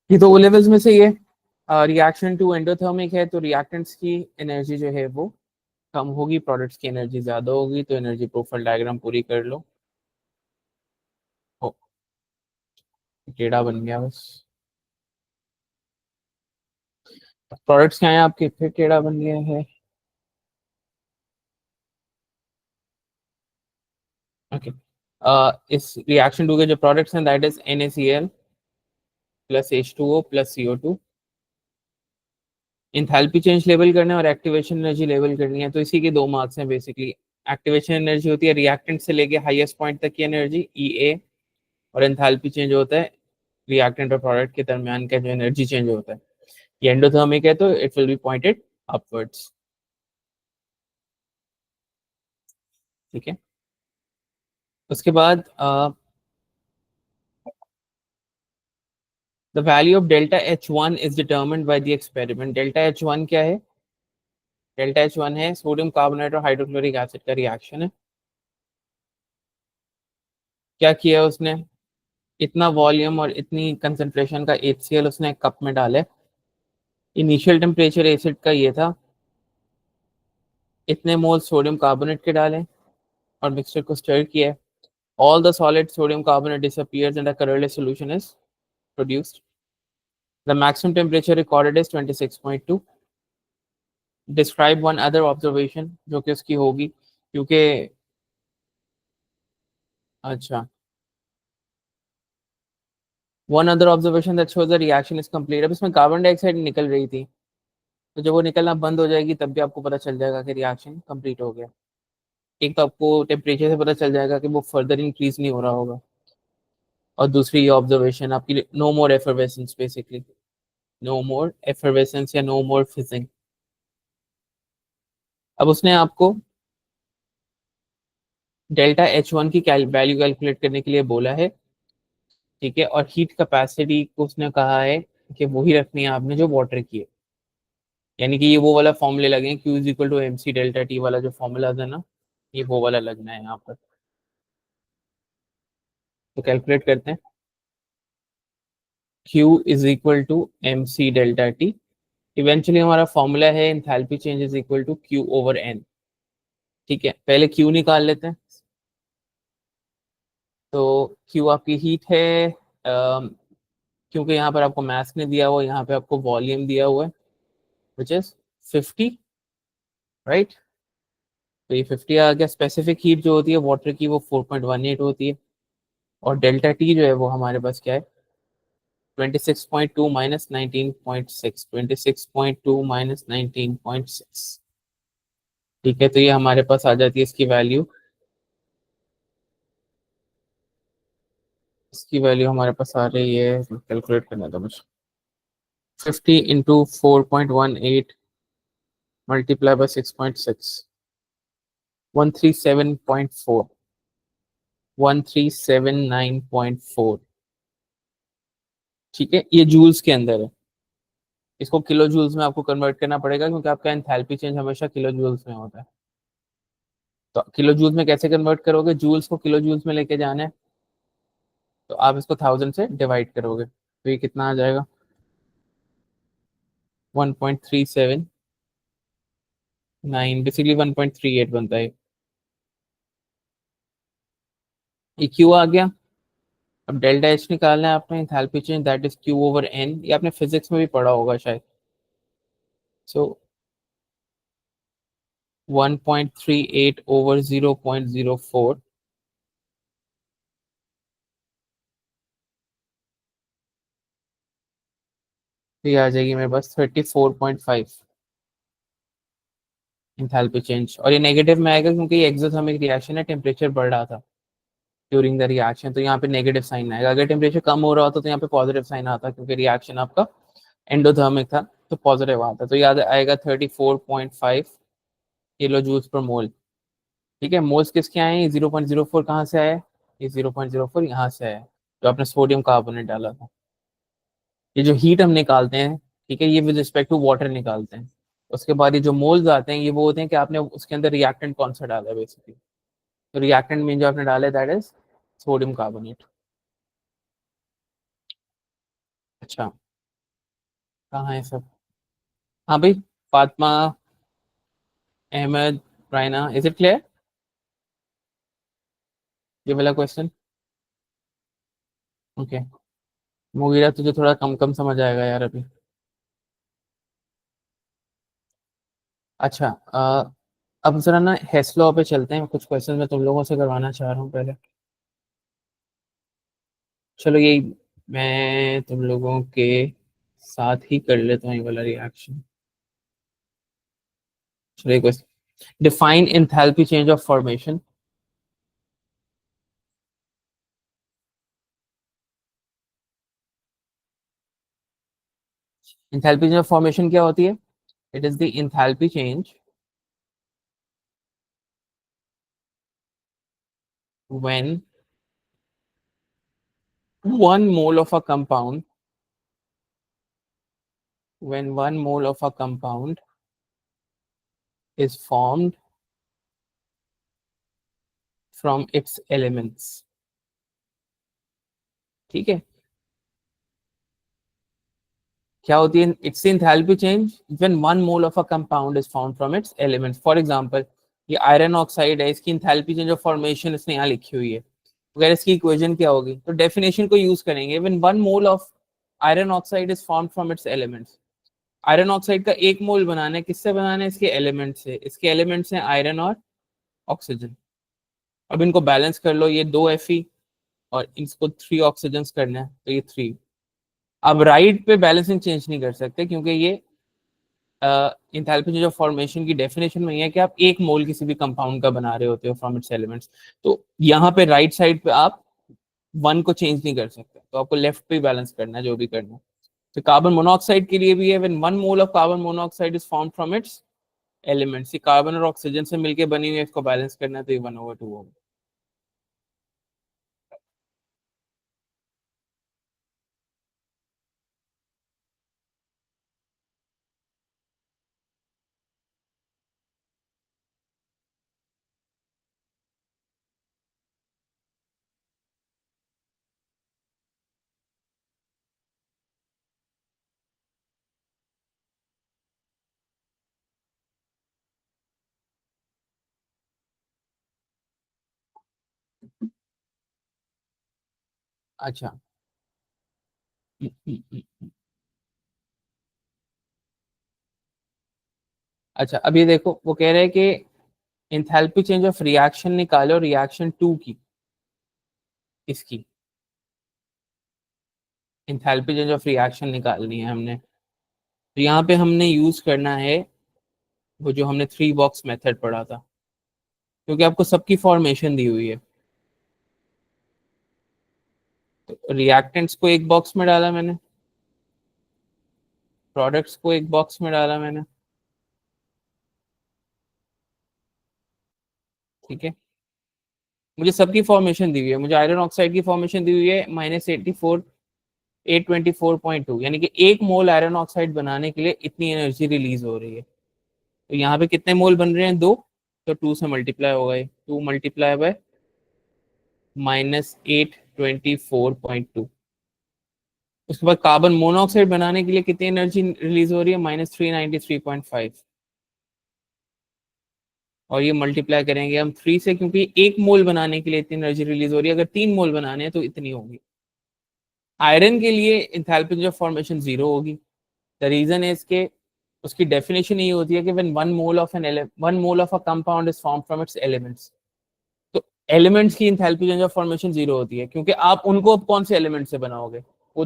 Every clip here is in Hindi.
ये तो ओ लेवल्स में से ही है। रिएक्शन टू एंडोथर्मिक है, तो रिएक्टेंट्स की एनर्जी जो है वो कम होगी, प्रोडक्ट्स की एनर्जी ज्यादा होगी, तो एनर्जी प्रोफाइल डायग्राम पूरी कर लो। ओ, टेढ़ा बन गया बस। प्रोडक्ट्स क्या है आपके, फिर टेढ़ा बन गया है। ओके। इस रिएक्शन टू के जो प्रोडक्ट्स हैं that is NaCl plus H2O plus CO2। Enthalpy change level करना है और एक्टिवेशन एनर्जी लेवल करनी है, तो इसी के 2 मार्क्स हैं बेसिकली। एक्टिवेशन एनर्जी होती है रिएक्टेंट से लेके हाईएस्ट पॉइंट तक की एनर्जी EA, और एंथैल्पी चेंज होता है रिएक्टेंट और प्रोडक्ट के दरमियान का जो एनर्जी चेंज होता है। ये एंडोथर्मिक है तो it will be pointed upwards. ठीक है। उसके बाद the value of delta H1 is determined by the experiment. Delta H1 क्या है? डेल्टा H1 है सोडियम कार्बोनेट और हाइड्रोक्लोरिक एसिड का रिएक्शन है। क्या किया उसने? इतना वॉल्यूम और इतनी कंसंट्रेशन का HCl उसने कप में डाले। इनिशियल टेम्परेचर एसिड का ये था, इतने मोल सोडियम कार्बोनेट के डाले और मिक्सचर को स्टर किया। All the solid sodium carbonate disappears and a colorless solution is produced. The maximum temperature recorded is 26.2. Describe one other observation जो कि उसकी होगी, क्योंकि अच्छा, one other observation that shows the reaction is complete. अब इसमें कार्बन डाइऑक्साइड निकल रही थी, तो जब वो निकलना बंद हो जाएगी तब भी आपको पता चल जाएगा कि रिएक्शन कंप्लीट हो गया। एक तो आपको टेम्परेचर से पता चल जाएगा कि वो फर्दर इंक्रीज नहीं हो रहा होगा, और दूसरी ये ऑब्जर्वेशन आपकी नो मोर एफरवेसेंस, बेसिकली नो मोर एफरवेसेंस या नो मोर फिजिंग। अब उसने आपको डेल्टा H1 की वैल्यू कैलकुलेट करने के लिए बोला है। ठीक है, और हीट कैपेसिटी को उसने कहा है कि वही रखनी है आपने जो वाटर की है, यानी कि ये वो वाला फॉर्मूले लगे, Q is equal to MC delta T वाला जो फॉर्मूला है ना, ये वो वाला लगना है यहाँ पर। तो कैलकुलेट करते हैं। Q is equal to MC delta T। Eventually हमारा फॉर्मूला है enthalpy change is equal to Q over N। ठीक है, पहले Q निकाल लेते हैं। तो Q आपकी हीट है, क्योंकि यहाँ पर आपको मास नहीं दिया हुआ, यहाँ पे आपको वॉल्यूम दिया हुआ है विच इज 50, राइट। तो ये 50 आ गया। स्पेसिफिक हीट जो होती है वाटर की वो 4.18 होती है, और डेल्टा टी जो है वो हमारे पास क्या है, 26.2 माइनस 19.6, 26.2 माइनस 19.6। ठीक है, तो ये हमारे पास आ जाती है इसकी वैल्यू। इसकी वैल्यू हमारे पास आ रही है, कैलकुलेट करना था मुझे। 50 इंटू 4.18 मल्टीप्लाई बाई 6.6, 137.4, 1379.4। ठीक है, ये जूल्स के अंदर है। इसको किलो जूल्स में आपको कन्वर्ट करना पड़ेगा, क्योंकि आपका एंथैल्पी चेंज हमेशा किलो जूल्स में होता है। तो किलो जूल्स में कैसे कन्वर्ट करोगे? जूल्स को किलो जूल्स में लेके जाना है, तो आप इसको 1000 से डिवाइड करोगे, तो ये कितना आ जाएगा? 1.379, बेसिकली 1.38 बनता है। ये क्यू आ गया। अब डेल्टा एच निकालना है आपने, enthalpy change that is Q over N. ये आपने फिजिक्स में भी पढ़ा होगा शायद। सो 1.38 ओवर 0.04, तो ये आ जाएगी मेरे पास 34.5 इंथैल्पी चेंज। और ये नेगेटिव में आएगा क्योंकि ये एक्सोथर्मिक रिएक्शन है, टेम्परेचर बढ़ रहा था ड्यूरिंग द रिएक्शन, तो यहाँ पे नेगेटिव साइन आएगा। अगर टेम्परेचर कम हो रहा होता तो यहाँ पे पॉजिटिव साइन आता, क्योंकि रिएक्शन आपका एंडोथर्मिक था, तो पॉजिटिव आता। तो याद आएगा 34.5 किलो जूल्स पर मोल। ठीक है, मोल्स किसके आए हैं? 0.04 कहाँ से आया? ये 0.04 यहाँ से आया, जो आपने सोडियम कार्बोनेट डाला था। ये जो हीट हम निकालते हैं, ठीक है, ये विद रिस्पेक्ट टू वाटर निकालते हैं। उसके बाद ये जो मोल्स आते हैं, ये वो होते हैं कि आपने उसके अंदर रिएक्टेंट कौन सा डाला है बेसिकली। तो रिएक्टेंट में जो आपने डाला है दैट इज सोडियम कार्बोनेट। अच्छा, कहाँ है सब? हाँ भाई, Fatima, Ahmad, Raina, is it clear ये वाला क्वेश्चन? ओके। मुगीरा तुझे थोड़ा कम कम समझ आएगा यार अभी। अच्छा, अब जरा ना हेस्लो पे चलते हैं, कुछ क्वेश्चन मैं तुम लोगों से करवाना चाह रहा हूँ पहले। चलो यही मैं तुम लोगों के साथ ही कर लेता हूँ ये वाला रिएक्शन। चलो एक question, define enthalpy change of formation. Enthalpy change of formation क्या होती है? It is the enthalpy change when one mole of a compound when one mole of a compound is formed from its elements। ठीक है, क्या होती है? It's enthalpy change when one mole of a compound is found from its elements. For example, ये आयरन ऑक्साइड है, इसकी एंथैल्पी चेंज ऑफ फॉर्मेशन इसने यहाँ लिखी हुई है, अगर इसकी इक्वेशन क्या होगी? तो डेफिनेशन को यूज करेंगे, when one mole of iron oxide is formed from its elements. Iron oxide का एक मोल बनाना है, किससे बनाना है? इसके एलिमेंट से। इसके एलिमेंट्स हैं आयरन और ऑक्सीजन। अब इनको बैलेंस कर लो, ये दो Fe और इसको थ्री ऑक्सीजन करना है, तो ये थ्री। अब राइट पे बैलेंसिंग चेंज नहीं कर सकते, क्योंकि ये इंथैल्पी जो फॉर्मेशन की डेफिनेशन में है कि आप एक मोल किसी भी कंपाउंड का बना रहे होते हो फ्रॉम इट्स एलिमेंट्स। तो यहाँ पे राइट साइड पे आप वन को चेंज नहीं कर सकते, तो आपको लेफ्ट पे बैलेंस करना है जो भी करना है। तो कार्बन मोनोऑक्साइड के लिए भी है, when one mole of carbon monoxide is formed from its elements. ये कार्बन और ऑक्सीजन से मिलकर बनी हुई है, इसको बैलेंस करना है, तो ये 1/2 होगा। अच्छा, अच्छा अब ये देखो, वो कह रहे हैं कि इंथैल्पी चेंज ऑफ रिएक्शन निकालो, रिएक्शन टू की, इसकी इंथैल्पी चेंज ऑफ रिएक्शन निकालनी है हमने। तो यहाँ पे हमने यूज करना है वो जो हमने थ्री बॉक्स मेथड पढ़ा था, क्योंकि आपको सबकी फॉर्मेशन दी हुई है। तो रिएक्टेंट्स को एक बॉक्स में डाला मैंने, प्रोडक्ट्स को एक बॉक्स में डाला मैंने, ठीक है। मुझे सबकी फॉर्मेशन दी हुई है, मुझे आयरन ऑक्साइड की फॉर्मेशन दी हुई है -84 824.2, यानी कि एक मोल आयरन ऑक्साइड बनाने के लिए इतनी एनर्जी रिलीज हो रही है। तो यहाँ पे कितने मोल बन रहे हैं? दो। तो टू से मल्टीप्लाई होगा, ये टू मल्टीप्लाई बाय -824.2। उसके बाद कार्बन मोनोऑक्साइड बनाने के लिए कितनी एनर्जी रिलीज हो रही है? -393.5। और ये मल्टीप्लाई करेंगे हम थ्री से, क्योंकि एक मोल बनाने के लिए इतनी एनर्जी रिलीज हो रही है, अगर तीन मोल बनाने हैं तो इतनी होगी। आयरन के लिए इंथैल्पी ऑफ फॉर्मेशन जीरो होगी। द रीजन इज के उसकी डेफिनेशन ये होती है कि when one mole of a compound is form from its elements. तो एलिमेंट्स की enthalpy change of formation zero होती है, क्योंकि आप उनको अब कौन से एलिमेंट से बनाओगे? वो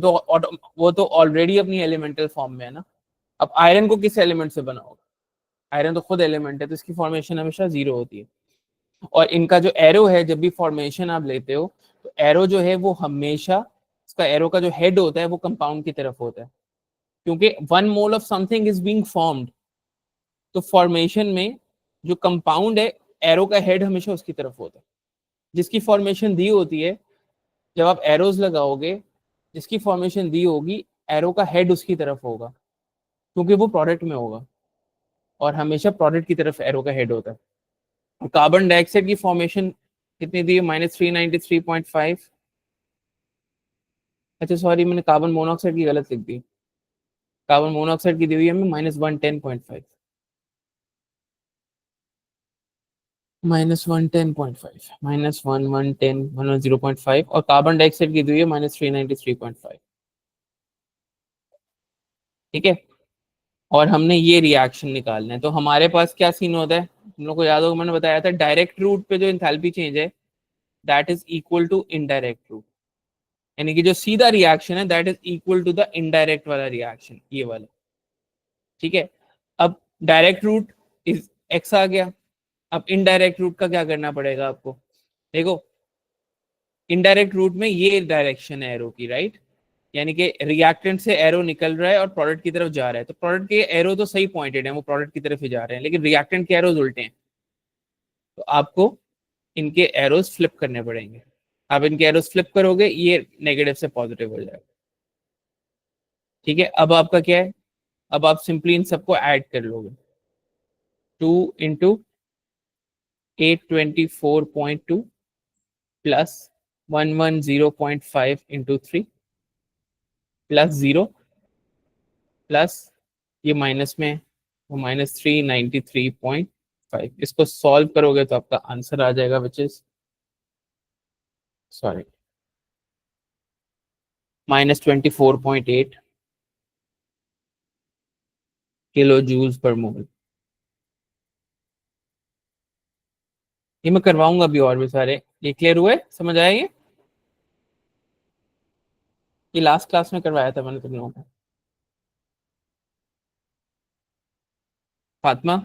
तो ऑलरेडी अपनी एलिमेंटल फॉर्म में है ना। अब आयरन को किस एलिमेंट से बनाओगे? आयरन तो खुद एलिमेंट है, तो इसकी फॉर्मेशन हमेशा जीरो होती है। और इनका जो एरो है, जब भी फॉर्मेशन आप लेते हो, तो एरो जो है वो हमेशा, इसका एरो का जो हेड होता है वो कंपाउंड की तरफ होता है, क्योंकि one mole of something is being formed. तो फॉर्मेशन में जो कंपाउंड है, एरो का हेड हमेशा उसकी तरफ होता है। जिसकी फॉर्मेशन दी होती है, जब आप एरोज लगाओगे, जिसकी फॉर्मेशन दी होगी, एरो का हेड उसकी तरफ होगा, क्योंकि वो प्रोडक्ट में होगा, और हमेशा प्रोडक्ट की तरफ एरो का हेड होता है। कार्बन डाइऑक्साइड की फॉर्मेशन कितनी दी है? -393.5। अच्छा सॉरी, मैंने कार्बन मोनोऑक्साइड की गलत लिख दी। कार्बन मोनोऑक्साइड की दी हुई है हमें -110.5, -110.5, -1 1 10 1 0.5, और कार्बन डाइऑक्साइड की दी हुई है -393.5। ठीक है, और हमने ये रिएक्शन निकालना है। तो हमारे पास क्या सीन होता है, हम लोग को याद होगा मैंने बताया था डायरेक्ट रूट पे जो इंथैल्पी चेंज है that is equal to indirect route, यानी कि जो सीधा रिएक्शन है that is equal to the indirect वाला रिएक्शन, ये वाला। ठीक है, अब डायरेक्ट रूट इज एक्स आ गया, अब इनडायरेक्ट रूट का क्या करना पड़ेगा आपको, देखो इनडायरेक्ट रूट में ये डायरेक्शन है एरो की, राइट, यानी कि रिएक्टेंट से एरो निकल रहा है और प्रोडक्ट की तरफ जा रहा है, तो प्रोडक्ट के एरो तो सही पॉइंटेड है, वो प्रोडक्ट की तरफ ही जा रहे हैं, लेकिन रिएक्टेंट के एरोज उल्टे हैं, तो आपको इनके एरोज फ्लिप करने पड़ेंगे। आप इनके एरोज फ्लिप करोगे, ये नेगेटिव से पॉजिटिव हो जाएगा। ठीक है, अब आपका क्या है, अब आप सिंपली इन सबको ऐड कर लोगे, 2 × 824.2 प्लस 110.5 × 3 प्लस 0 प्लस ये माइनस में वो -393.5, इसको सॉल्व करोगे तो आपका आंसर आ जाएगा which is sorry -24.8 kilo joules per mole. ये मैं करवाऊंगा अभी और भी सारे, ये क्लियर हुए, समझ आया ये लास्ट क्लास में करवाया था मैंने तुम लोगों को। फातिमा,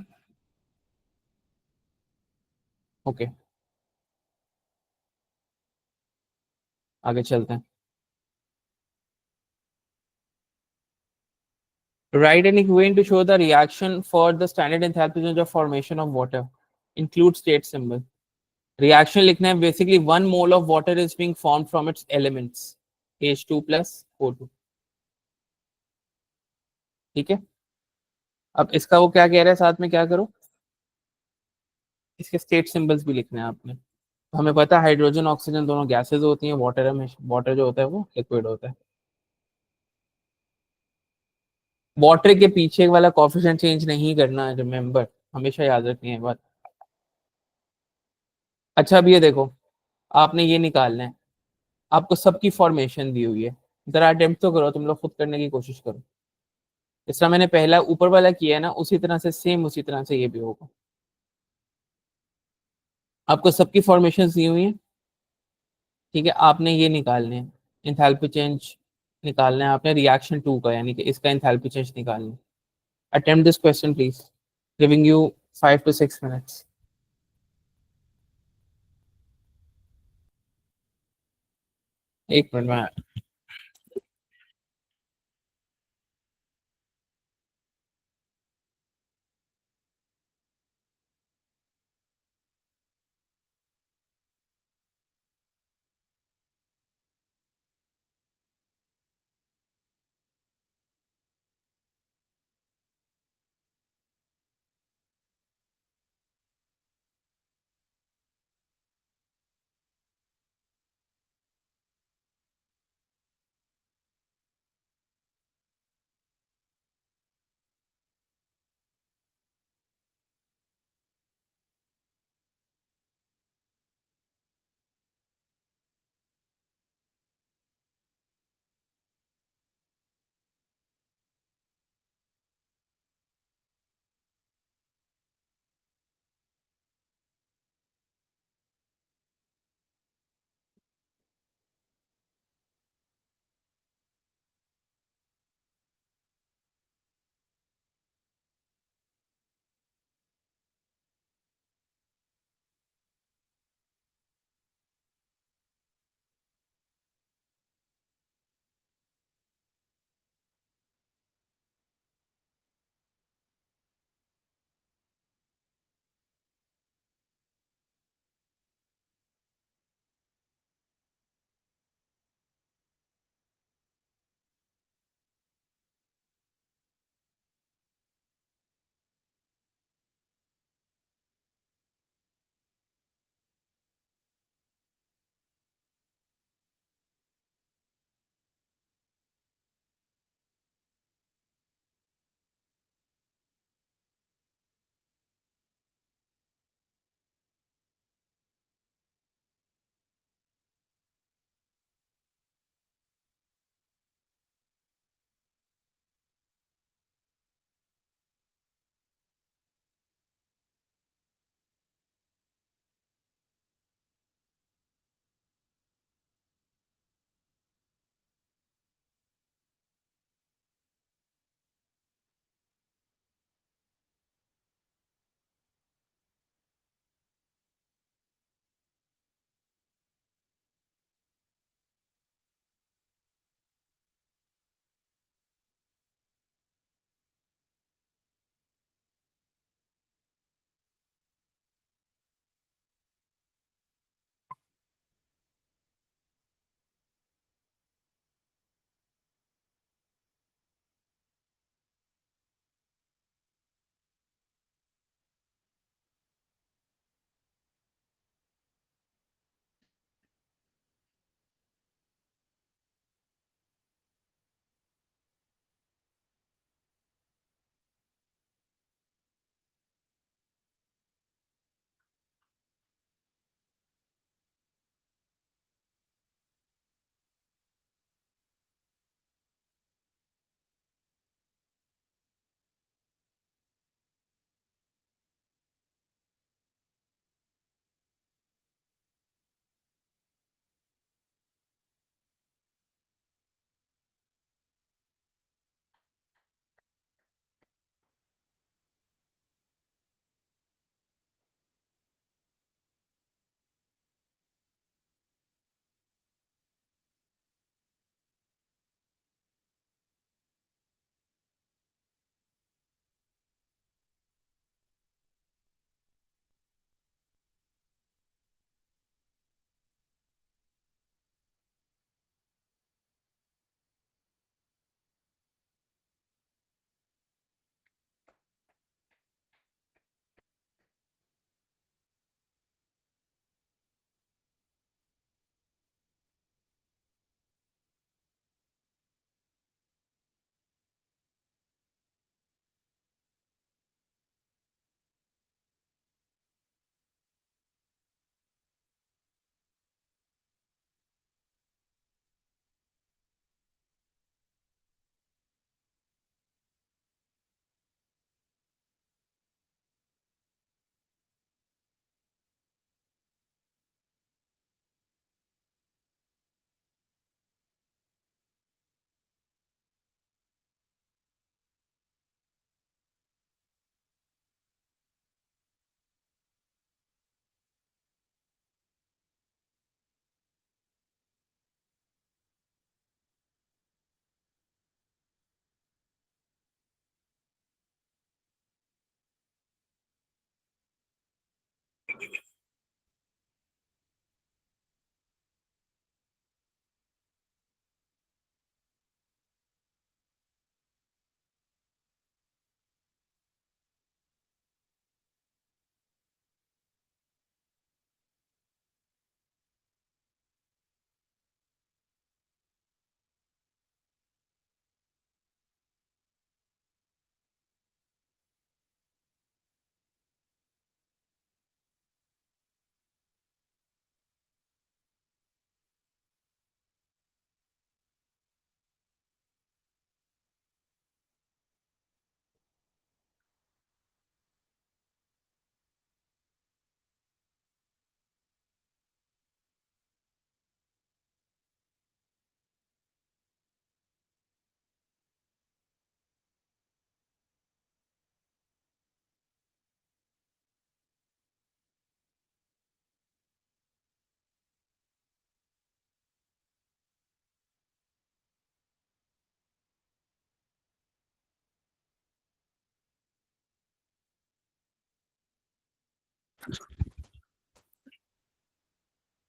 ओके, आगे चलते हैं। Write an equation to show the reaction for the standard enthalpy change of formation of water. Include state symbol. Reaction लिखना है, basically 1 mole of water is being formed from its elements H2 plus O2। ठीक है, अब इसका वो क्या कह रहा है, साथ में क्या करो, इसके स्टेट सिंबल्स भी लिखने हैं आपने। तो हमें पता है हाइड्रोजन ऑक्सीजन दोनों गैसेज होती हैं, वाटर में वाटर जो होता है वो लिक्विड होता है। वाटर के पीछे वाला कॉफिशिएंट चेंज नहीं करना है, रिमेंबर, हमेशा याद रखनी है बात। अच्छा अब ये देखो, आपने ये निकालना है, आपको सबकी फॉर्मेशन दी हुई है, जरा अटेम्प्ट तो करो, तुम लोग खुद करने की कोशिश करो। इस तरह मैंने पहला ऊपर वाला किया है ना, उसी तरह से सेम उसी तरह से ये भी होगा। आपको सबकी फॉर्मेशन दी हुई है, ठीक है, आपने ये निकालने हैं इंथैल्पी चेंज, निकालना है आपने रिएक्शन 2 का, यानी कि इसका इंथैल्पी चेंज निकालना है। Attempt this question please, giving you 5 to 6 minutes। एक मिनट में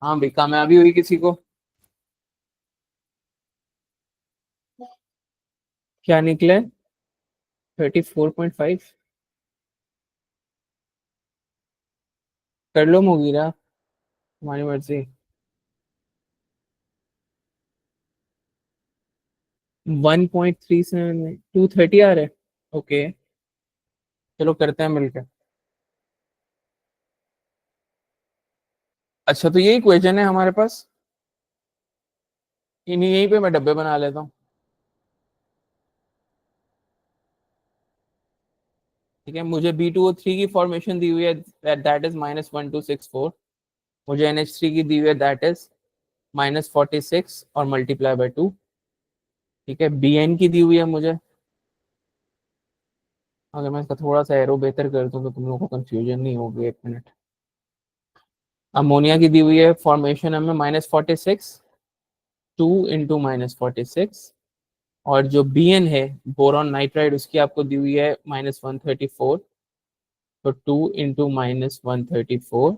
हाँ भाई, कामयाबी हुई किसी को। क्या निकले? 34.5। कर लो मुगीरा, तुम्हारी मर्जी। 1.37, 230 आ रहा है। ओके, चलो करते हैं मिलकर। अच्छा, तो यही इक्वेशन है हमारे पास। इन्हीं यहीं पे मैं डब्बे बना लेता हूँ। ठीक है, मुझे B2O3 की फॉर्मेशन दी हुई है, दैट इज -1264। मुझे NH3 की दी हुई है, दैट इज -46 और मल्टीप्लाई बाय 2। ठीक है, BN की दी हुई है मुझे। अगर मैं इसका थोड़ा सा एरो बेहतर कर दूं तो तुम लोगों को कंफ्यूजन नहीं होगी, 1 मिनट। अमोनिया की दी हुई है फॉर्मेशन हमें -46, 2 × -46। और जो BN है, बोरॉन नाइट्राइड, उसकी आपको दी हुई है -134। तो 2 × -134।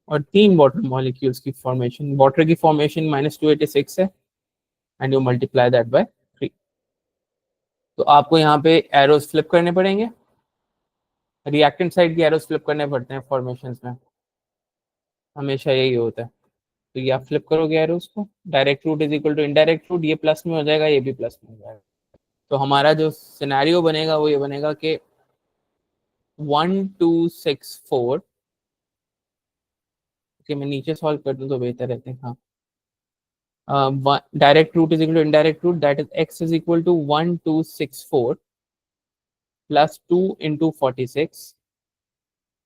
और 3 वाटर मॉलिक्यूल्स की फॉर्मेशन, वाटर की फॉर्मेशन -286 है, and you multiply that bye 3। तो आपको यहाँ पे एरोस फ्लिप करने पड़ेंगे। रिएक्टेंट साइड की एरोस फ्लिप करने पड़ते हैं फॉर्मेशंस में, हमेशा यही होता है। तो ये आप फ्लिप करोगे एरोस को, direct route is equal to indirect route, ये प्लस में हो जाएगा, ये भी प्लस में हो जाएगा। तो हमारा जो सिनेरियो बनेगा वो ये बनेगा कि 1264। कि मैं नीचे सॉल्व कर दूं तो बेहतर रहते हैं। हाँ, direct route is equal to indirect route, that is x is equal to 1264 plus 2 × 46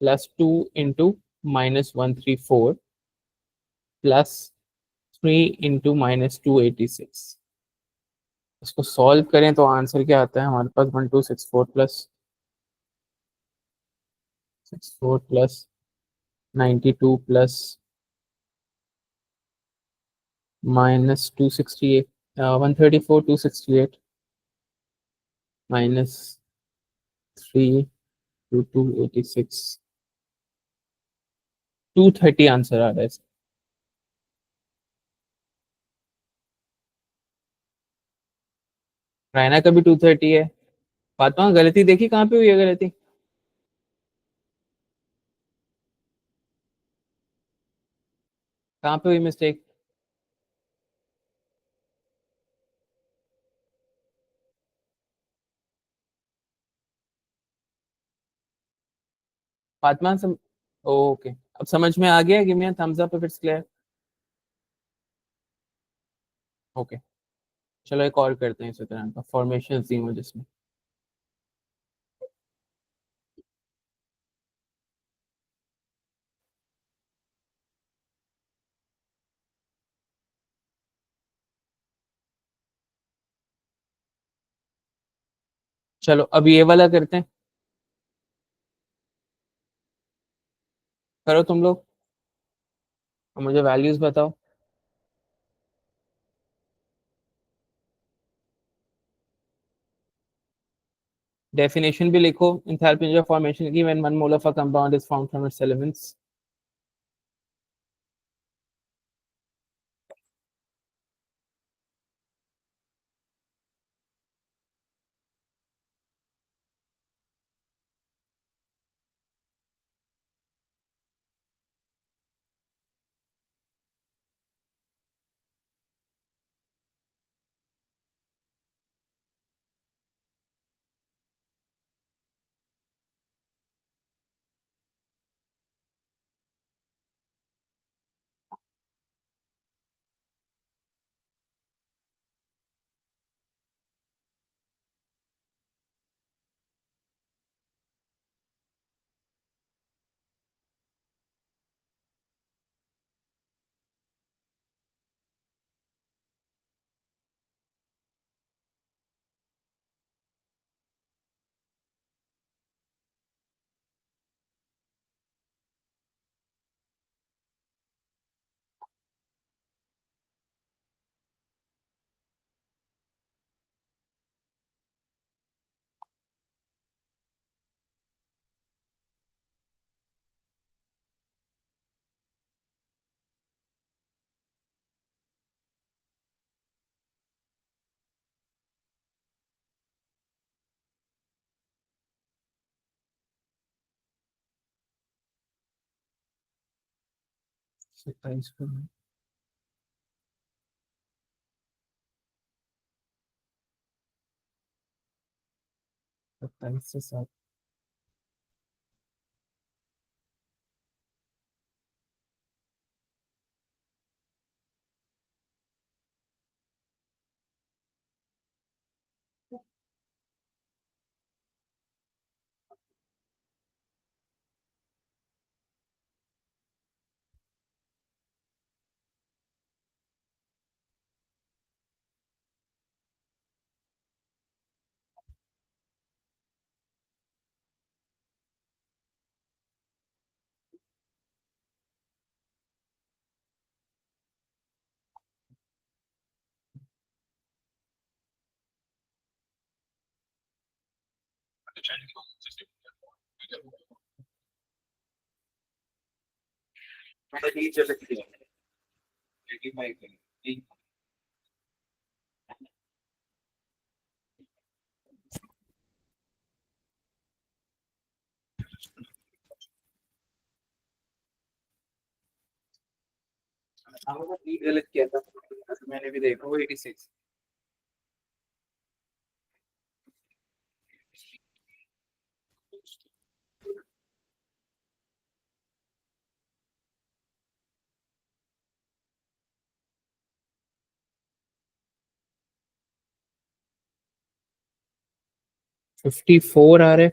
plus 2 × -134 plus 3 × -286। इसको सॉल्व करें तो आंसर क्या आता है हमारे पास? 1264 प्लस -268, 134, 268 -3 × 286, 230 आंसर आ रहा है। रायना का भी 230 है। फातिमा, गलती देखी कहाँ पे हुई है गलती? कहाँ पे हुई मिस्टेक? फातिमा ओके, अब समझ में आ गया। Give me a thumbs up if it's clear. Okay, चलो एक और करते हैं इसी तरह का फॉर्मेशन दी मुझे जिसमें। चलो अब ये वाला करते हैं। करो तुम लोग, और मुझे वैल्यूज बताओ। डेफिनेशन भी लिखो, एंथैल्पी जो फॉर्मेशन की, when 1 mole of a compound is found from its elements. 27 को 27 से 7। गलत किया था, मैंने भी देखा वो 86। 54 आ रहे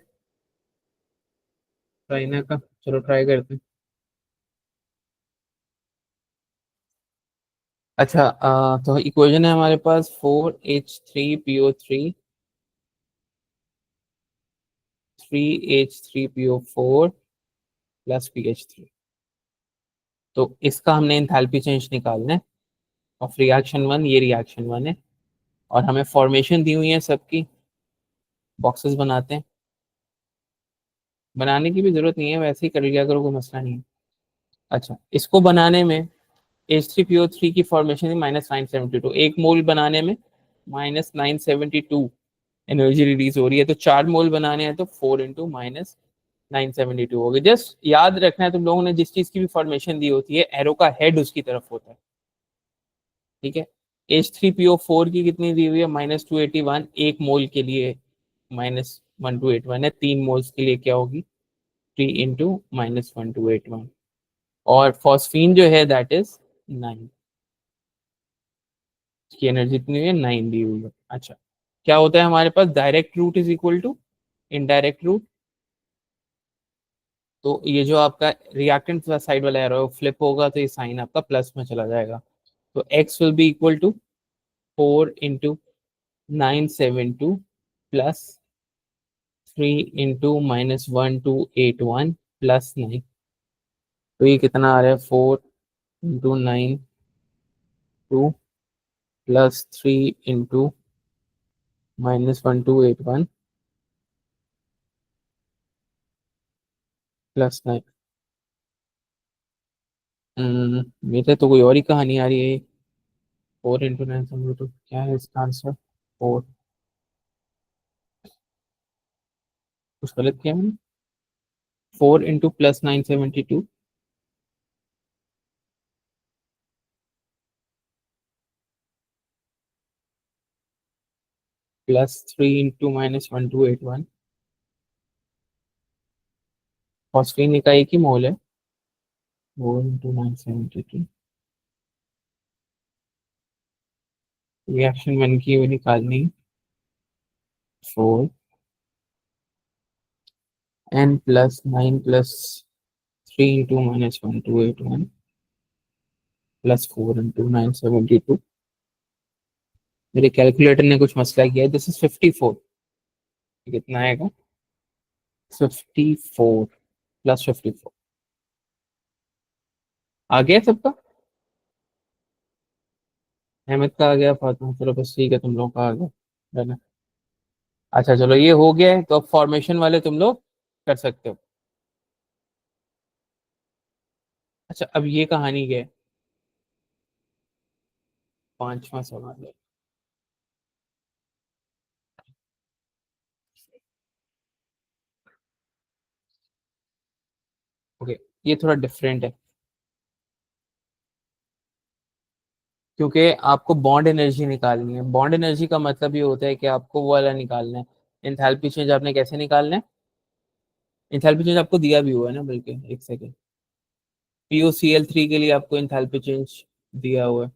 चाइना का। चलो ट्राई करते हैं। अच्छा, तो इक्वेशन है हमारे पास 4H3PO3 3H3PO4 प्लस PH3। तो इसका हमने इंथैल्पी चेंज निकालना है ऑफ रिएक्शन वन, ये रिएक्शन वन है। और हमें फॉर्मेशन दी हुई है सबकी, बॉक्सेस बनाते हैं। बनाने की भी जरूरत नहीं है, वैसे ही कर लिया करो, कोई मसला नहीं है। अच्छा, इसको बनाने में H3PO3 की फॉर्मेशन है -972, एक मोल बनाने में -972 एनर्जी रिलीज हो रही है। तो 4 मोल बनाने हैं तो 4 × -972 हो गए। जस्ट याद रखना है तुम लोगों ने, जिस चीज की भी फॉर्मेशन दी होती है एरो का हेड उसकी तरफ होता है, ठीक है। H3PO4 की कितनी दी हुई है -281, एक मोल के लिए -1281 है, 3 मोल्स के लिए क्या होगी 3 × -1281। और फॉस्फीन जो है दैट इज 9, की एनर्जी कितनी हुई है 9 दी हुई है। अच्छा, क्या होता है हमारे पास direct route is equal to indirect route. तो ये जो आपका रिएक्टेंट साइड वाला एरो फ्लिप होगा तो ये साइन आपका प्लस में चला जाएगा। तो x will be equal to 4 × 972 plus 3 × -1281 plus 9। तो ये कितना आ रहा है 4 × 9 2 प्लस 3 × -1281 प्लस 9। मेरे तो कोई और ही कहानी आ रही है। 4 × 972 क्या है इसका आंसर? 4, कुछ गलत किया मैंने? 4 × +972 प्लस 3 × -1281। फॉस्फीन का एक ही मोल है। 4 × 972 रिएक्शन वन की हुई निकालनी। 4n + 9 + 3 × -1281 plus 4 × 972। मेरे कैलकुलेटर ने कुछ मसला किया है, दिस इज 54। कितना आएगा 54 + 54। आ गया सबका? अहमद का आ गया, फातिमा, चलो बस ठीक है, तुम लोग का आ गया है ना। अच्छा चलो, ये हो गया है, तो अब फॉर्मेशन वाले तुम लोग कर सकते हो। अच्छा, अब ये कहानी क्या है? पांचवा सवाल है। ओके, ये थोड़ा डिफरेंट है। क्योंकि आपको बॉन्ड एनर्जी निकालनी है। बॉन्ड एनर्जी का मतलब ये होता है कि आपको वो वाला निकालना है। एंथैल्पी चेंज आपने कैसे निकालना है? एंथैल्पी चेंज आपको दिया भी हुआ है ना, बल्कि एक सेकेंड, POCl3 के लिए आपको एंथैल्पी चेंज दिया हुआ है।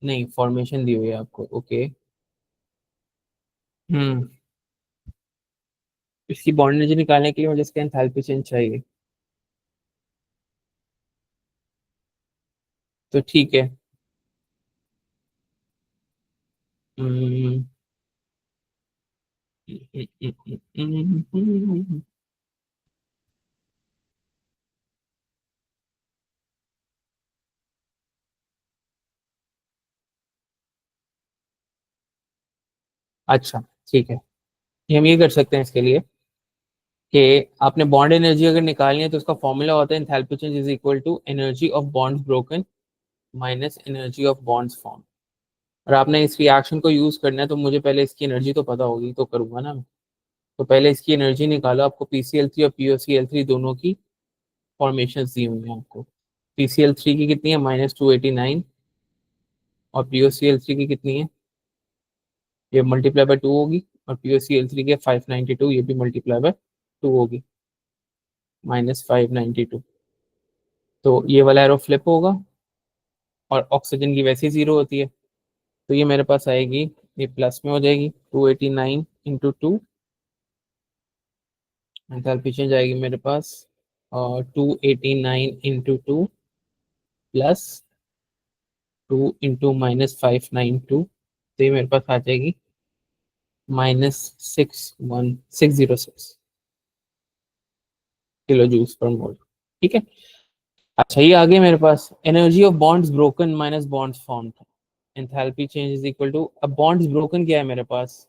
नहीं, फॉर्मेशन दी हुई है आपको, ओके। हम्म। इसकी बॉन्ड एनर्जी निकालने के लिए मुझे इसका एंथैल्पी चेंज चाहिए। तो ठीक है। हम्म, अच्छा, ठीक है। ये हम ये कर सकते हैं इसके लिए कि आपने बॉन्ड एनर्जी अगर निकालनी है तो उसका फॉर्मूला होता है enthalpy change is equal to energy of bonds broken minus energy of bonds form. और आपने इस रिएक्शन को यूज करना है तो मुझे पहले इसकी एनर्जी तो पता होगी तो करूंगा ना मैं। तो पहले इसकी एनर्जी निकालो। आपको PCl3 और POCl3 दोनों की फॉर्मेशन दी हुई है आपको। PCl3 की कितनी है? -289। और POCl3 की कितनी है? ये मल्टीप्लाई बाय 2 होगी। और POCl3 की 592, ये भी मल्टीप्लाई बाय 2 होगी, -592। तो ये वाला एरो फ्लिप होगा और ऑक्सीजन की वैसे ही जीरो होती है। तो ये मेरे पास आएगी, ये प्लस में हो जाएगी, 289 × 2। एंथैल्पी चेंज आएगी मेरे पास, और 289 × 2 प्लस 2 × -592। तो ये मेरे पास आ जाएगी -61606 किलो जूल्स पर मोल। ठीक है। अच्छा, ये आ गया मेरे पास energy of bonds broken minus bonds formed. Enthalpy change is equal to, अब बॉन्ड्स ब्रोकन क्या है मेरे पास?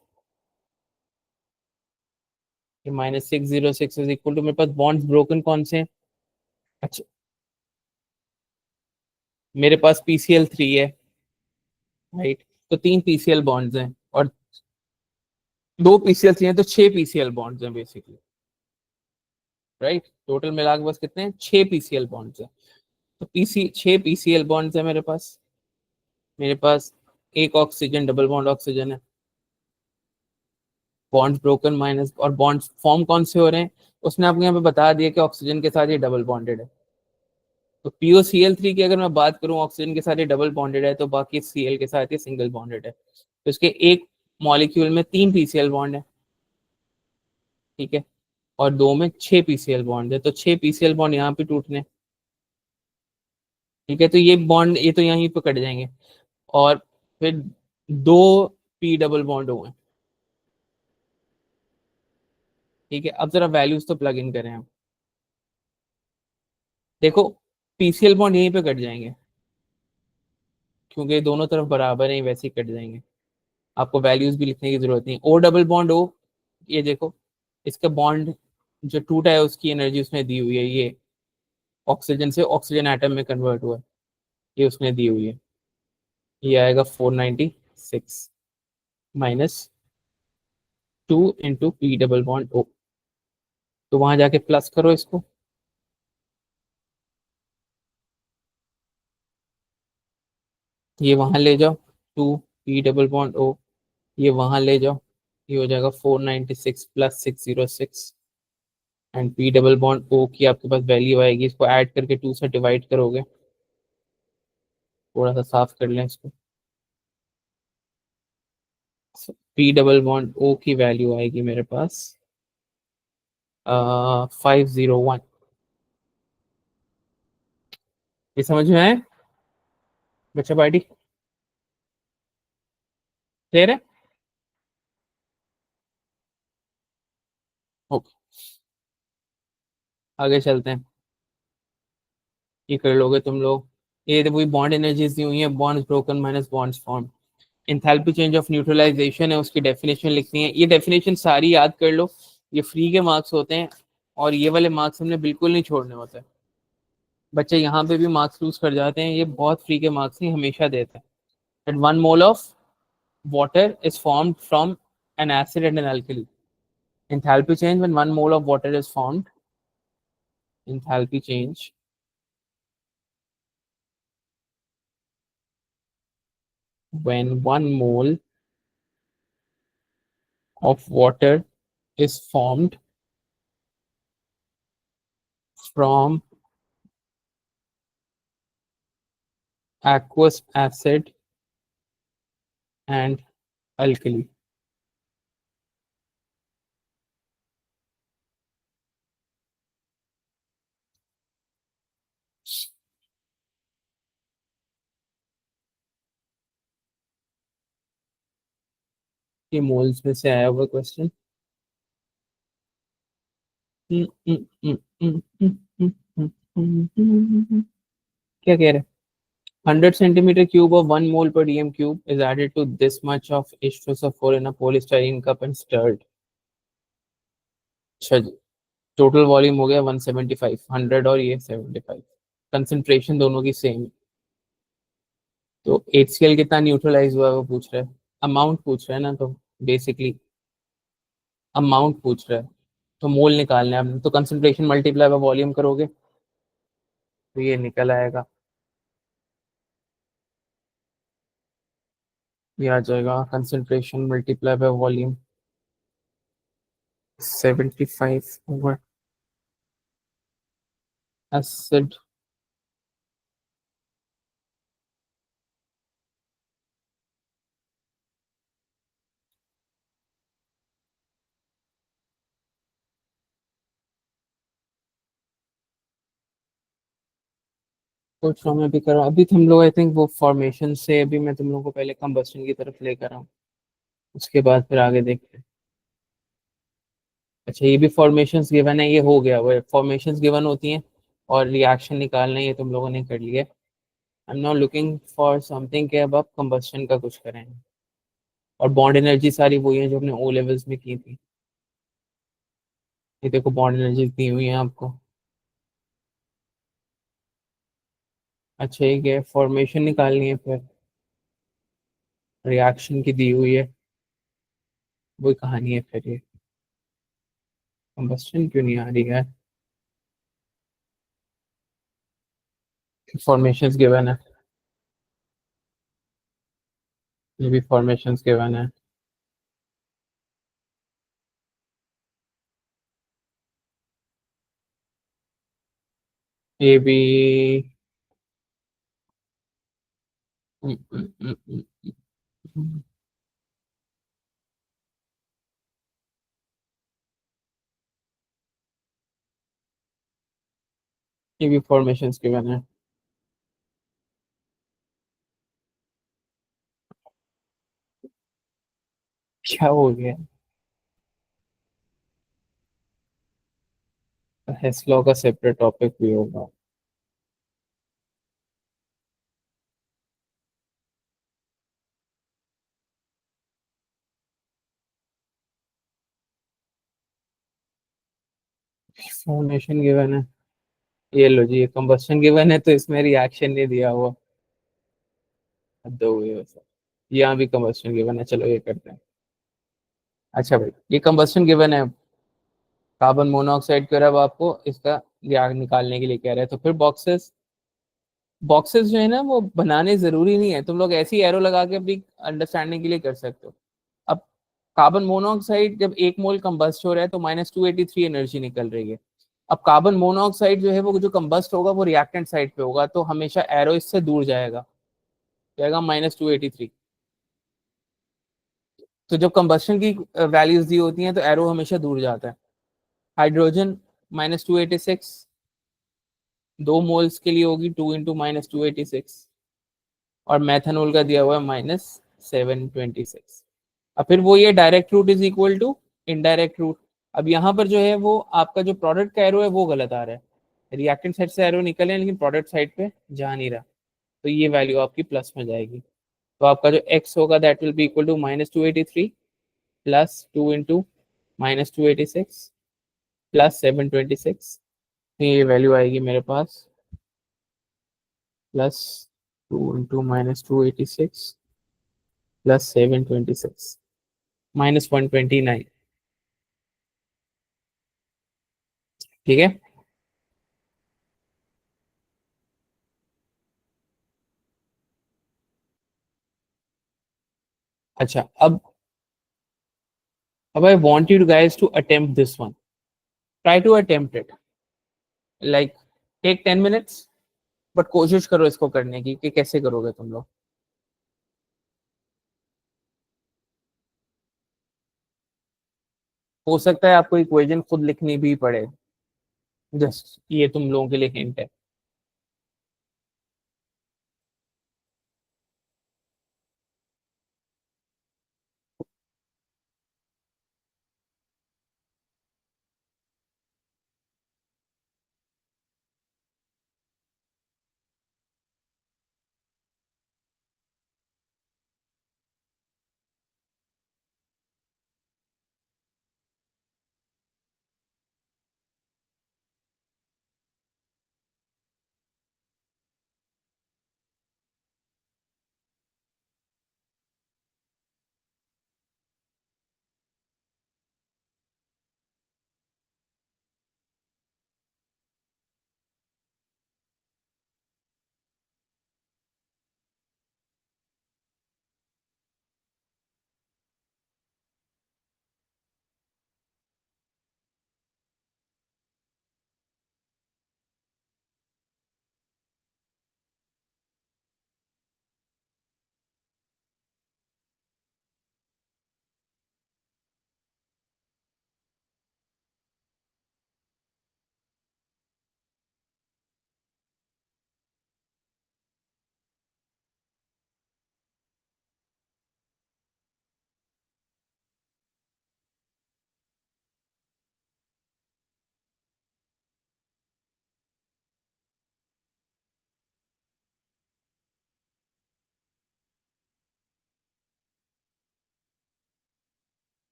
ये -606 इज इक्वल टू, मेरे पास बॉन्ड्स ब्रोकन कौन से हैं? अच्छा, मेरे पास PCl3 है, राइट। तो 3 PCl बॉन्ड्स हैं और 2 PCl3 हैं, तो 6 PCl बॉन्ड्स हैं बेसिकली, राइट। टोटल मिला के बस कितने हैं? 6 PCl बॉन्ड्स हैं। तो 6 PCl बॉन्ड्स है मेरे पास। मेरे पास एक ऑक्सीजन, डबल बॉन्ड ऑक्सीजन है। बॉन्ड्स ब्रोकन माइनस, और बॉन्ड्स फॉर्म कौन से हो रहे हैं? उसने आपको यहाँ पे बता दिया कि ऑक्सीजन के साथ ये डबल बॉन्डेड है। तो POCl3 की अगर मैं बात करूं, ऑक्सीजन के साथ ये डबल बॉन्डेड है, तो बाकी Cl के साथ ये सिंगल बॉन्डेड है। तो इसके एक मॉलिक्यूल में 3 PCl बॉन्ड है, ठीक है। और दो में 6 PCl बॉन्ड है, तो 6 PCl बॉन्ड यहाँ पे टूटने, ठीक है। तो ये बॉन्ड, ये तो यहीं पे कट जाएंगे। और फिर 2 P डबल बॉन्ड हुए, ठीक है। अब जरा वैल्यूज तो प्लग इन करें हम। देखो, PCl बॉन्ड यहीं पे कट जाएंगे क्योंकि दोनों तरफ बराबर है, वैसे ही कट जाएंगे। आपको वैल्यूज भी लिखने की जरूरत नहीं। O डबल बॉन्ड O, ये देखो, इसका बॉन्ड जो टूटा है उसकी एनर्जी उसने दी हुई है, ये ऑक्सीजन से ऑक्सीजन एटम में कन्वर्ट हुआ है, ये उसने दी हुई है। ये आएगा 496 -2 × P डबल बॉन्ड O। तो वहां जाके प्लस करो इसको, ये वहां ले जाओ, 2 P डबल बॉन्ड O, ये वहां ले जाओ, ये हो जाएगा 496 + 606। And P double bond O की आपके पास वैल्यू आएगी, इसको ऐड करके 2 से डिवाइड करोगे। थोड़ा सा साफ कर लें इसको। P डबल बॉन्ड O की वैल्यू आएगी मेरे पास 501। ये समझ में आए बच्चा पार्टी? क्लियर है? ओके, आगे चलते हैं। ये कर लोगे तुम लोग। ये वही बॉन्ड एनर्जीज दी हुई है, bonds broken minus bonds form. Enthalpy change of neutralisation है, उसकी डेफिनेशन लिखनी है। ये डेफिनेशन सारी याद कर लो, ये फ्री के मार्क्स होते हैं और ये वाले मार्क्स हमने बिल्कुल नहीं छोड़ने होते। बच्चे यहाँ पे भी मार्क्स लूज कर जाते हैं, ये बहुत फ्री के मार्क्स नहीं हमेशा देते हैं। And 1 mole of water is formed from an acid and an alkali. enthalpy change when 1 mole of water is formed, enthalpy change when 1 mole of water is formed from aqueous acid and alkali. ये मोल्स में से आया हुआ क्वेश्चन। क्या कह रहे हैं? 100 centimeter cube of 1 mole per dm cube is added to this much of H2SO4 in a polystyrene cup and stirred. अच्छा जी, टोटल वॉल्यूम हो गया 175, 100 और ये 75। कंसंट्रेशन दोनों की सेम। तो HCl कितना न्यूट्रलाइज हुआ है वो पूछ रहा है। अमाउंट पूछ रहा है ना, तो बेसिकली अमाउंट पूछ रहा है। तो मोल निकालना है आपने, तो कंसंट्रेशन मल्टीप्लाई बाय वॉल्यूम करोगे तो ये निकल आएगा। ये आ जाएगा concentration multiply by volume 75 over acid. सोच रहा हूँ मैं भी कर रहा हूँ। अभी तुम लोग आई थिंक वो फॉर्मेशन से, अभी मैं तुम लोगों को पहले कंबस्शन की तरफ लेकर आऊँ, उसके बाद फिर आगे देखते हैं। अच्छा ये भी फॉर्मेशंस गिवन है, ये हो गया वो फॉर्मेशंस गिवन होती हैं और रिएक्शन निकालना है, ये तुम लोगों ने कर लिया। I am not looking for something के अब आप कंबस्शन का कुछ करें। और बॉन्ड एनर्जी सारी वही है जो हमने ओ लेवल्स में की थी। ये देखो बॉन्ड एनर्जी दी हुई है आपको। अच्छा ये है फॉर्मेशन निकालनी है, फिर रिएक्शन की दी हुई है, वही कहानी है। फिर ये कंबस्शन क्यों नहीं आ रही है? फॉर्मेशंस गिवन है, ये भी फॉर्मेशंस गिवन है। ये भी ये भी फॉर्मेशंस गिवन है। क्या हो गया? हेस्लॉ का सेपरेट टॉपिक भी होगा। फॉर्मेशन गिवन है, ये लो जी, ये कंबस्शन गिवन है तो इसमें रिएक्शन नहीं दिया हुआ। हद हो गई वैसे। यहाँ भी कंबस्शन गिवन है, चलो ये करते हैं। अच्छा भाई ये कंबस्शन गिवन है, कार्बन मोनोऑक्साइड की, अब आपको इसका रिएक्ट निकालने के लिए कह रहे हैं। तो फिर बॉक्सेस, बॉक्सेस जो है ना वो बनाने जरूरी नहीं है, तुम लोग ऐसी एरो लगा के अपनी अंडरस्टैंडिंग के लिए कर सकते हो। अब कार्बन मोनोऑक्साइड जब 1 मोल कंबस्ट हो रहा है तो -283 एनर्जी निकल रही है। अब कार्बन मोनोऑक्साइड जो है वो जो कंबस्ट होगा वो रिएक्टेंट साइड पे होगा, तो हमेशा एरो इससे दूर जाएगा, जाएगा -283। तो जब कंबस्शन की वैल्यूज दी होती हैं तो एरो हमेशा दूर जाता है। हाइड्रोजन -286, 2 मोल्स के लिए होगी 2 × -286, और मैथनॉल का दिया हुआ है -726। अब फिर वो ये direct route is equal to indirect route. अब यहाँ पर जो है वो आपका जो प्रोडक्ट का एरो है वो गलत आ रहा है, रिएक्टेंट साइड से एरो निकले हैं लेकिन प्रोडक्ट साइड पे जा नहीं रहा, तो ये वैल्यू आपकी प्लस में जाएगी। तो आपका जो एक्स होगा that will be equal to -283 plus 2 × -286 plus 726। तो ये वैल्यू आएगी मेरे पास प्लस 2 × -286 प्लस 726 -129। ठीक है। अच्छा, अब I want you guys to attempt this one, try to attempt it, like take 10 minutes, but कोशिश करो इसको करने की कि कैसे करोगे तुम लोग। हो सकता है आपको इक्वेशन खुद लिखनी भी पड़े, जस्ट ये तुम लोगों के लिए हिंट है।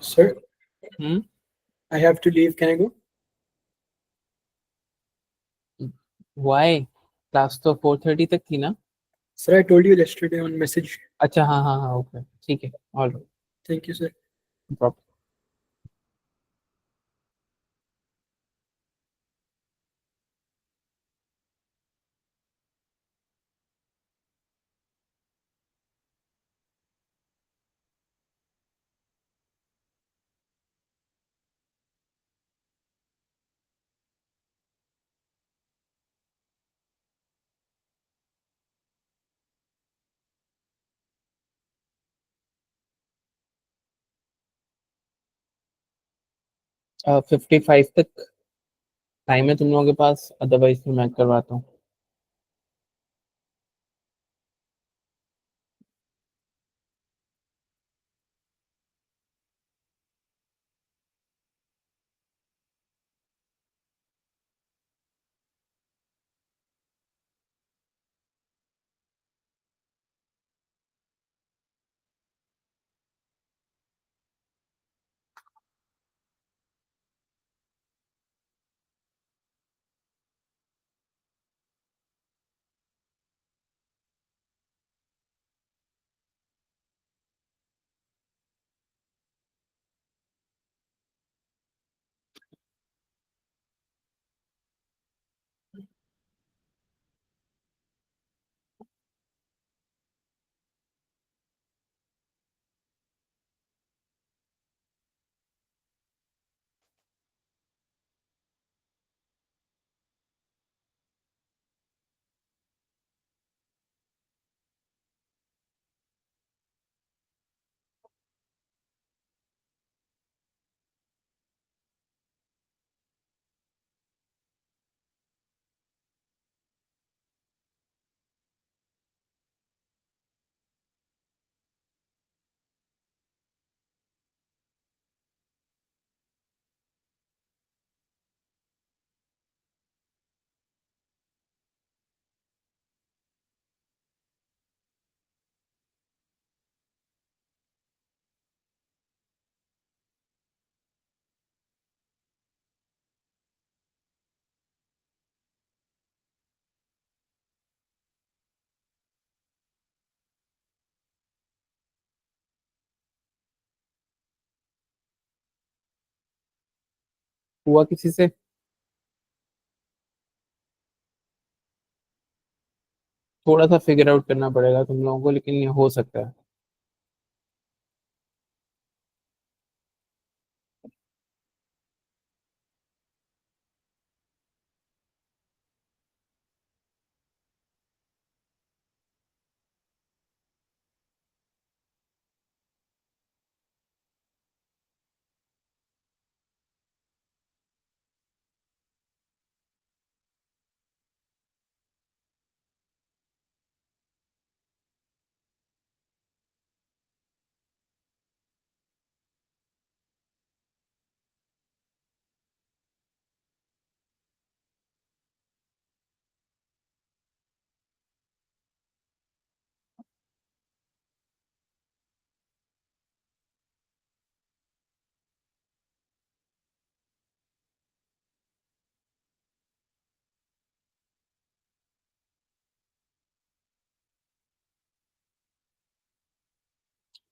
Sir, hmm. I have to leave. Can I go? Why, class तो 4:30 तक थी ना। Sir, I told you yesterday on message. अच्छा, हाँ हाँ हाँ, ओके, ठीक है, all Thank you, sir. Right. 55 तक टाइम है तुम लोगों के पास, अदरवाइज फिर मैं करवाता हूँ। हुआ किसी से? थोड़ा सा फिगर आउट करना पड़ेगा तुम लोगों को, लेकिन ये हो सकता है।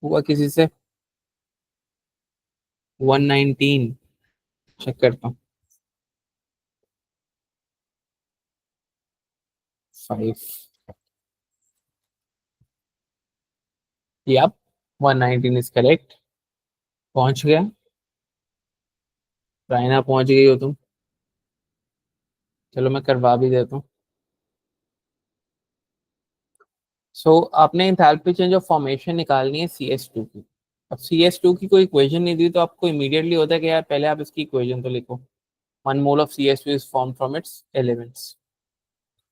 हुआ किसी से? 119। चेक करता हूँ। 5। Yup, 119 is correct. पहुंच गया। रायना पहुंच गई हो तुम। चलो मैं करवा भी देता हूँ। आपने एंथैल्पी चेंज ऑफ फॉर्मेशन निकालनी है CS2 की। अब CS2 की कोई इक्वेशन नहीं दी तो आपको इमीडिएटली होता है कि यार पहले आप इसकी इक्वेशन तो लिखो। 1 mole of CS2 is form from its elements.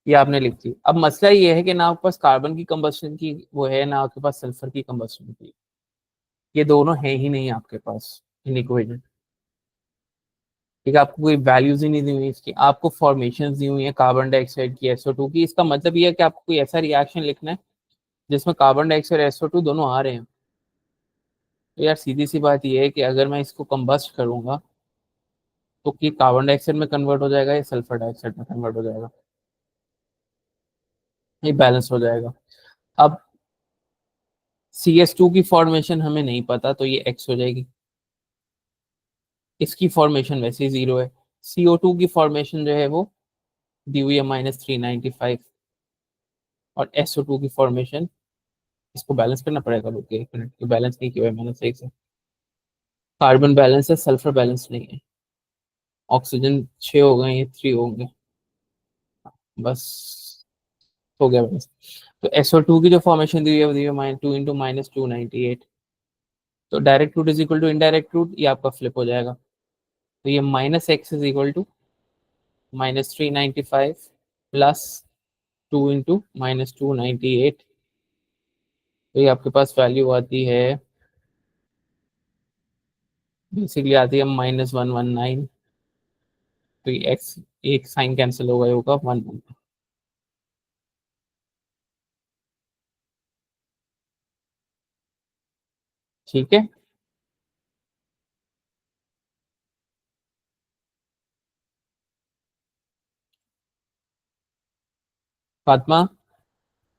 ये आपने लिख दी। अब मसला ये है कि ना आपके पास कार्बन की कंबस्शन की वो है, ना आपके पास सल्फर की कंबस्शन की। ये दोनों है ही नहीं आपके पास इन इक्वेशन। ठीक है, आपको कोई वैल्यूज ही नहीं दी हुई इसकी, आपको फॉर्मेशन दी हुई है कार्बन डाइऑक्साइड की, SO2 की। इसका मतलब ये है कि आपको कोई ऐसा रिएक्शन लिखना है जिसमें कार्बन डाइऑक्साइड और SO2 दोनों आ रहे हैं। तो यार सीधी सी बात ये है कि अगर मैं इसको कंबस्ट करूंगा तो कि कार्बन डाइऑक्साइड में कन्वर्ट हो जाएगा या सल्फर डाइऑक्साइड में कन्वर्ट हो जाएगा? ये बैलेंस हो जाएगा। अब CS2 की फॉर्मेशन हमें नहीं पता तो ये X हो जाएगी। इसकी फॉर्मेशन वैसे ही 0 है। CO2 की फॉर्मेशन जो है वो दी हुई है -395। और SO2 की फॉर्मेशन, इसको बैलेंस करना पड़ेगा। रुक एक मिनट, ये बैलेंस नहीं किया है मैंने सही से। कार्बन बैलेंस है, सल्फर बैलेंस नहीं है। ऑक्सीजन 6 हो गए, ये 3 होंगे। बस हो गया बैलेंस। तो SO2 की जो फॉर्मेशन दी हुई है वो दी हुई है 2 इंटू -298। तो direct route is equal to indirect route, ये आपका फ्लिप हो जाएगा। तो ये -x is equal to -395 plus 2 into -298। तो ये आपके पास वैल्यू आती है, बेसिकली आती है -119। तो ये एक्स, एक साइन कैंसिल हो गया होगा 1। ठीक है। फातिमा,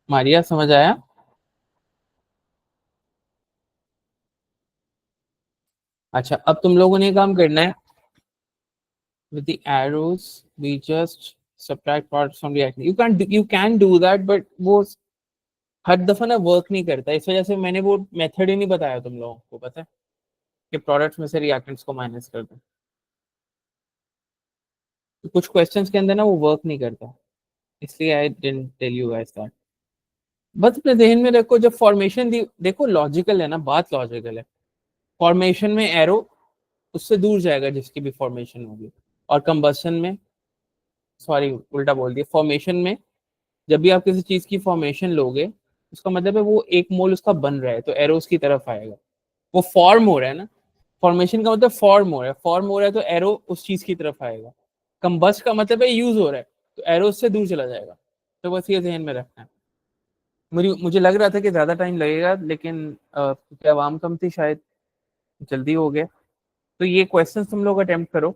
मारिया, समझ आया? अच्छा, अब तुम लोगों ने ये काम करना है। with the arrows we just subtract parts from the reaction, you can do that, but वो हर दफा ना वर्क नहीं करता। इस वजह से मैंने वो मेथड ही नहीं बताया तुम लोगों को, पता है, कि प्रोडक्ट्स में से रिएक्टेंट्स को माइनस कर दो। तो कुछ क्वेश्चंस के अंदर ना वो वर्क नहीं करता, इसलिए I didn't tell you guys that. बस अपने ध्यान में रखो, जब फॉर्मेशन दी, देखो लॉजिकल है ना, बात लॉजिकल है। फॉर्मेशन में एरो उससे दूर जाएगा जिसकी भी फॉर्मेशन होगी, और कंबशन में, सॉरी उल्टा बोल दिया, फॉर्मेशन में जब भी आप किसी चीज की फॉर्मेशन लोगे, उसका मतलब है वो 1 मोल उसका बन रहा है तो एरो उसकी तरफ आएगा। वो फॉर्म हो रहा है ना, फॉर्मेशन का मतलब फॉर्म हो रहा है, फॉर्म हो रहा है तो एरो उस चीज की तरफ आएगा। कंबस्ट का मतलब है यूज हो रहा है, तो एरो उससे दूर चला जाएगा। तो बस ये ध्यान में रखना है। मुझे लग रहा था कि ज्यादा टाइम लगेगा, लेकिन क्योंकि आवाम कम थी शायद जल्दी हो गया। तो ये क्वेश्चन तुम लोग अटेम्प्ट करो।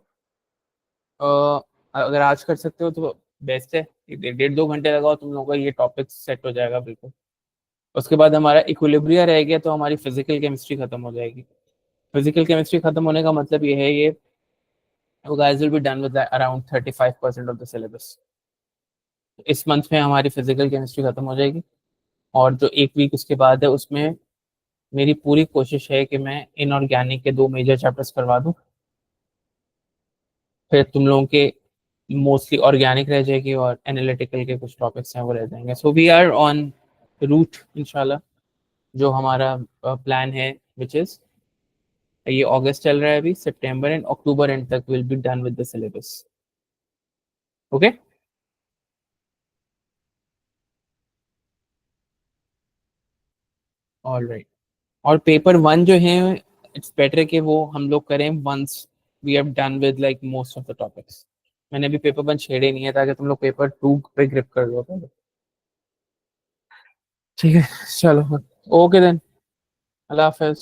अ, अगर आज कर सकते हो तो बेस्ट है। 1.5-2 घंटे लगाओ, तुम लोगों का ये टॉपिक सेट हो जाएगा बिल्कुल। उसके बाद हमारा इक्विलिब्रिया रह गया, तो हमारी फिजिकल केमिस्ट्री खत्म हो जाएगी। फिजिकल केमिस्ट्री खत्म होने का मतलब ये है, ये you guys will be done with that around 35% of the syllabus. इस मंथ में हमारी फिजिकल केमिस्ट्री खत्म हो जाएगी और जो एक वीक उसके बाद है उसमें मेरी पूरी कोशिश है कि मैं इनऑर्गेनिक के 2 मेजर चैप्टर्स करवा दूं, फिर तुम लोगों के मोस्टली ऑर्गेनिक रह जाएगी और एनालिटिकल के कुछ टॉपिक्स हैं वो रह जाएंगे. So we are on route इंशाल्लाह. जो हमारा प्लान है विच इज ये अगस्त चल रहा है अभी, सितंबर एंड अक्टूबर एंड तक will be done with the syllabus. Okay alright. और पेपर 1 जो है इट्स बेटर कि वो हम लोग करें once we have done with like most of the topics. मैंने अभी पेपर 1 छेड़े नहीं है ताकि तुम लोग पेपर 2 पे ग्रिप कर लो पहले. ठीक है चलो ओके देन, अल्लाह हाफिज.